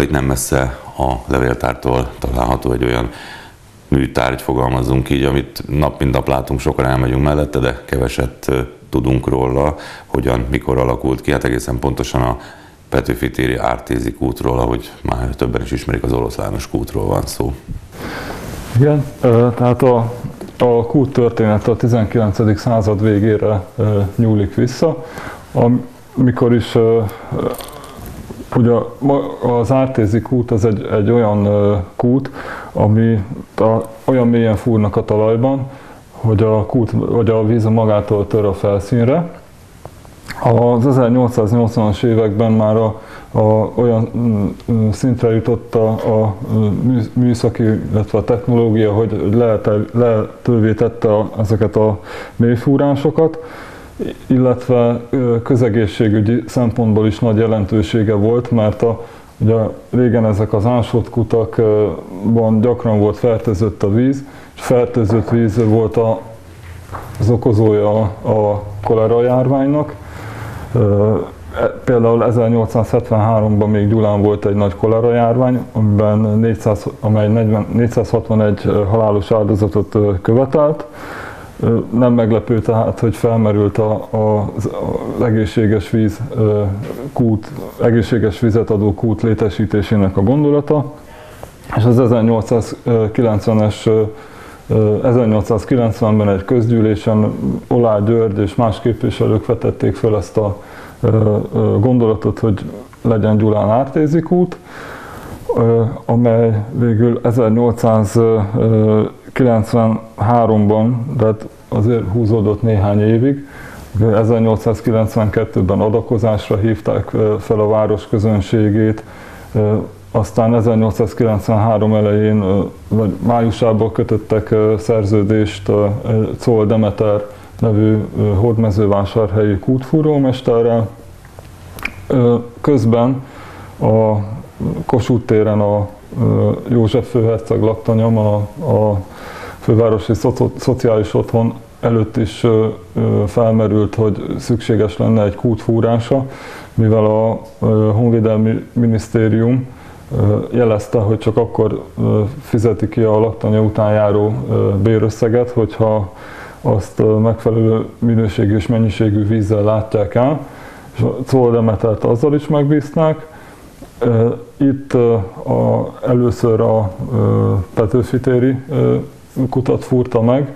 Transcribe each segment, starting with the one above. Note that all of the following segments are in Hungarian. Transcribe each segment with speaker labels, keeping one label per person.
Speaker 1: itt nem messze a levéltártól található egy olyan műtárgy, fogalmazzunk így, amit nap mint nap látunk, sokan elmegyünk mellette, de keveset tudunk róla, hogyan, mikor alakult ki. Hát egészen pontosan a Petőfi téri Ártézi kútról, ahogy már többen is ismerik, az Oroszlános kútról van szó.
Speaker 2: Igen, tehát a kút története a 19. század végére nyúlik vissza, amikor is ugye az Ártézi kút az egy olyan kút, ami olyan mélyen fúrnak a talajban, hogy a víz magától tör a felszínre. Az 1880-as években már olyan szintre jutott a műszaki, illetve a technológia, hogy lehetővé tette ezeket a mélyfúrásokat, illetve közegészségügyi szempontból is nagy jelentősége volt, mert ugye régen ezek az ásott kutakban gyakran volt fertőzött a víz, és fertőzött víz volt az okozója a kolera járványnak. Például 1873-ban még Gyulán volt egy nagy kolera járvány, amely 461 halálos áldozatot követelt. Nem meglepő tehát, hogy felmerült az egészséges vizet adó kút létesítésének a gondolata, és az 1890-ben egy közgyűlésen Oláh György és más képviselők vetették fel ezt a gondolatot, hogy legyen Gyulán Ártézi kút, amely végül 1893-ban, de azért húzódott néhány évig, 1892-ben adakozásra hívták fel a város közönségét, aztán 1893 elején, vagy májusában kötöttek szerződést Czol Demeter nevű hódmezővásárhelyi kútfúrómesterrel. Közben a Kossuth téren a József főherceg laktanyom, a fővárosi szociális otthon előtt is felmerült, hogy szükséges lenne egy kút fúrása, mivel a Honvédelmi Minisztérium jelezte, hogy csak akkor fizeti ki a laktanya után járó bérösszeget, hogyha azt megfelelő minőségű és mennyiségű vízzel látják el, és a Czol Demetert azzal is megbízták. Itt először a Petőfi téri kutat fúrta meg,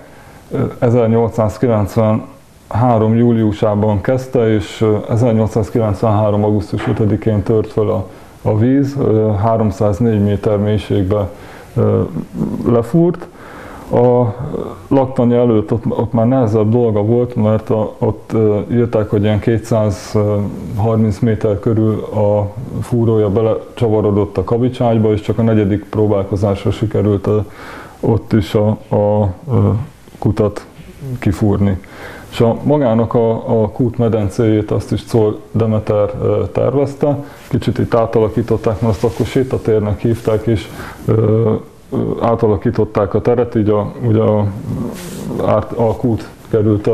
Speaker 2: 1893. júliusában kezdte, és 1893. augusztus 5-én tört fel a víz, 304 méter mélységbe lefúrt. A laktanya előtt ott már nehezebb dolga volt, mert ott írták, hogy ilyen 230 méter körül a fúrója belecsavarodott a kabicságyba, és csak a 4. próbálkozásra sikerült ott is a kutat kifúrni. És magának a kút medencéjét azt is Czol Demeter tervezte, kicsit itt átalakították, mert azt akkor sétatérnek hívták, és átalakították a teret, így ugye a kút került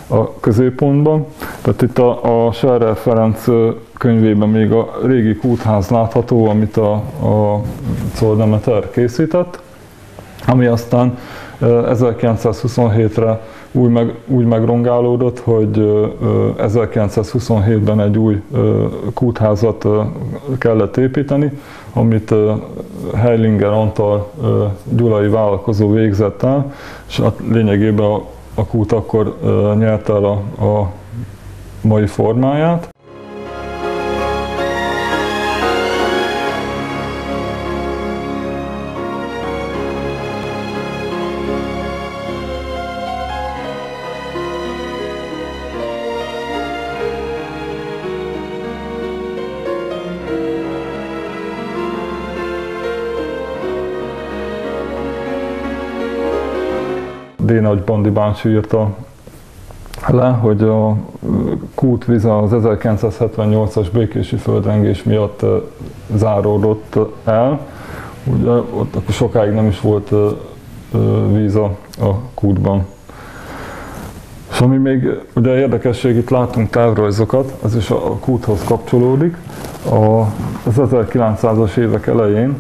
Speaker 2: a középpontba. Tehát itt a Scherer Ferenc könyvében még a régi kútház látható, amit a Czol Demeter készített, ami aztán 1927-re úgy megrongálódott, hogy 1927-ben egy új kútházat kellett építeni, amit Heilinger Antal gyulai vállalkozó végzett el, és lényegében a kút akkor nyerte el a mai formáját. D. Nagy Bandi bácsi írta le, hogy a kút vize az 1978-as békési földrengés miatt záródott el. Ugye ott akkor sokáig nem is volt víz a kútban. És ami még ugye érdekesség, itt látunk távrajzokat, az is a kúthoz kapcsolódik. Az 1900-as évek elején,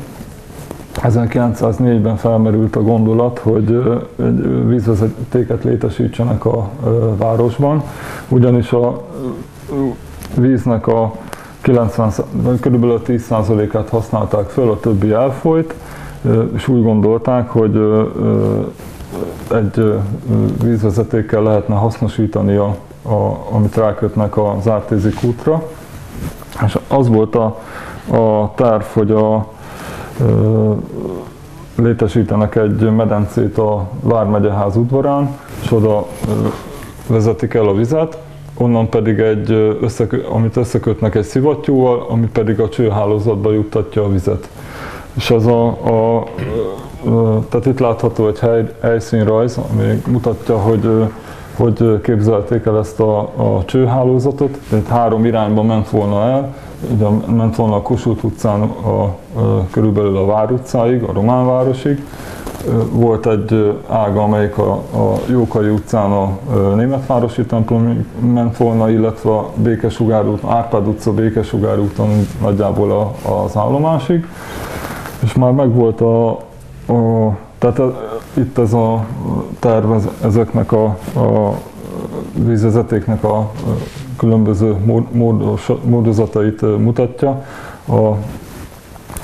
Speaker 2: 1904-ben felmerült a gondolat, hogy egy vízvezetéket létesítsenek a városban, ugyanis a víznek a kb. 10%-át használták föl, a többi elfolyt, és úgy gondolták, hogy egy vízvezetékkel lehetne hasznosítani, amit rákötnek az Ártézi kútra. És az volt a terv, hogy létesítenek egy medencét a Vármegyeház udvarán, és oda vezetik el a vizet, onnan pedig amit összekötnek egy szivattyúval, ami pedig a csőhálózatba juttatja a vizet. És ez tehát itt látható egy helyszínrajz, ami mutatja, hogy képzelték el ezt a csőhálózatot, tehát 3 irányba ment volna el, ugye ment volna a Kossuth utcán körülbelül a Vár utcáig, a Román városig. Volt egy ága, amelyik a Jókai utcán a Németvárosi templomig ment volna, illetve a Békesugár út, Árpád utca, Békesugár úton nagyjából az állomásig. És már megvolt tehát itt ez a terv ezeknek a vízvezetéknek a különböző módozatait mutatja.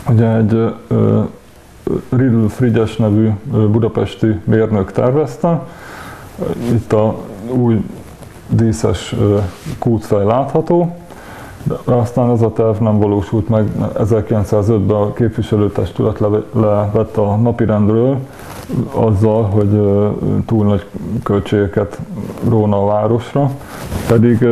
Speaker 2: Ugye egy Riedl Frigyes nevű budapesti mérnök tervezte. Itt a új díszes kútfej látható, de aztán ez a terv nem valósult meg. 1905-ben a képviselőtestület levette a napirendről azzal, hogy túl nagy költségeket róna a városra. Pedig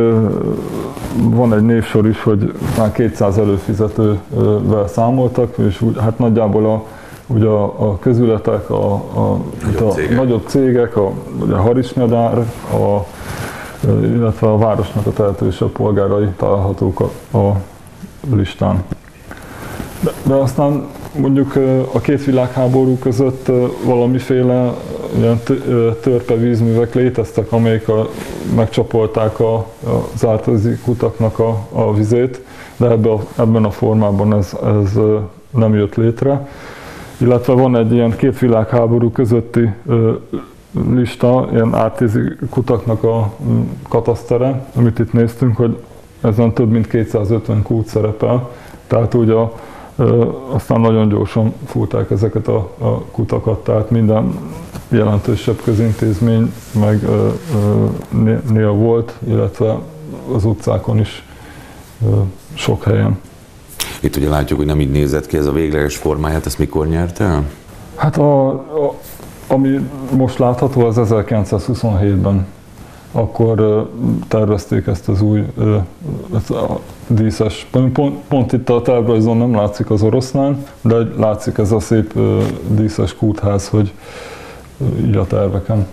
Speaker 2: van egy névsor is, hogy már 200 előfizetővel számoltak, és hát nagyjából ugye a közületek, a nagyobb cégek, a Harisnyadár, illetve a városnak a tehetősebb polgárai találhatók a listán. De aztán mondjuk a 2 világháború között valamiféle ilyen törpevízművek léteztek, amelyek megcsapolták az ártézi kutaknak a vizét, de ebben a formában ez nem jött létre. Illetve van egy ilyen 2 világháború közötti lista, ilyen ártézi kutaknak a katasztere, amit itt néztünk, hogy ezen több mint 250 kút szerepel, tehát ugye aztán nagyon gyorsan fúrták ezeket a kutakat, tehát minden jelentősebb közintézmény meg nél volt, illetve az utcákon is sok helyen.
Speaker 1: Itt ugye látjuk, hogy nem így nézett ki ez a végleges formáját, ezt mikor nyerte el?
Speaker 2: Hát ami most látható, az 1927-ben. Akkor tervezték ezt az új díszes. Pont itt a tervrajzon nem látszik az oroszlán, de látszik ez a szép díszes kútház, hogy így a terveken.